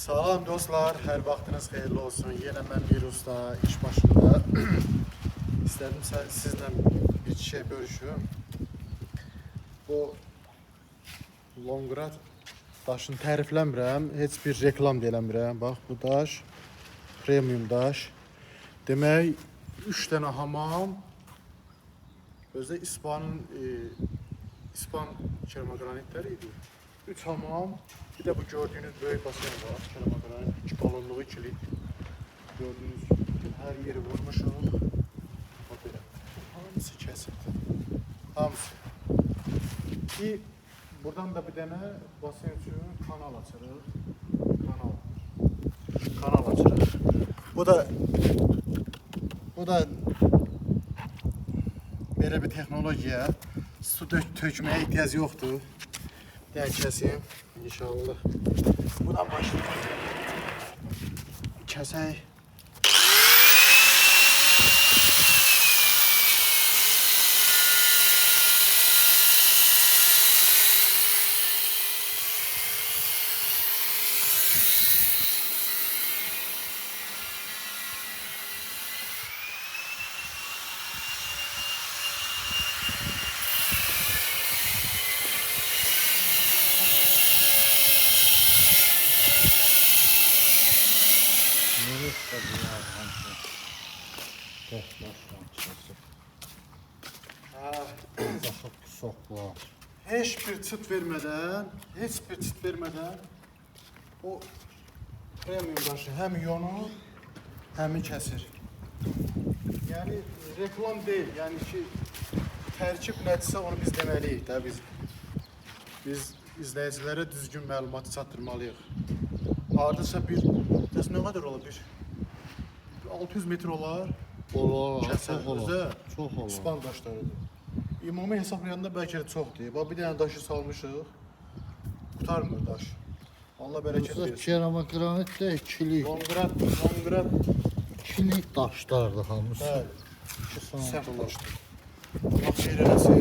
Salam dostlar, her vaxtınız xeyirli olsun. Yenə mən bir usta iş başında. İstədim sizlə bir şey bölüşüm. Bu Lonqrad daşını tərifləmirəm, heç bir reklam da eləmirəm. Bax, bu daş premium daş. Demək, 3 dənə hamam. Özdə İspan kermogranitləri idi. 3 hamam. Bir de bu gördüğünüz böyük basın var. Keremagranit 2 kalınlığı 2 litr. Gördüğünüz her yeri vurmuşum. Bak böyle. Hamısı kesildi. Hamısı. Ki buradan da bir tane basın için kanal açırıq. Kanal açırıq. Bu da böyle bir teknolojiye su tökmeye ihtiyaç yoktu. Diğer keseyim inşallah. Buradan başlayalım. Kesey. Hiçbir çıt vermeden o premium daşı hem yonur hem kesir. Yani reklam değil. Yani ki tərkib nədirsə onu biz deməliyik də biz izləyicilərə düzgün məlumatı çatdırmalıyıq. Hardasa bir nə qədər olar? 600 metre olar. Olar, çox olar. İspan daşlarıdır. Ümumi hesablayanda bəlkə də çoxdur. Bax bir dənə daşı salmışıq. Qurtarmır daş. Allah bərəkət versin. Keremagranit də ikilik. Lonqrad İkilik daşlardır hamısı. Bəli. Sərt daşdır. Allah xeyir eləsin.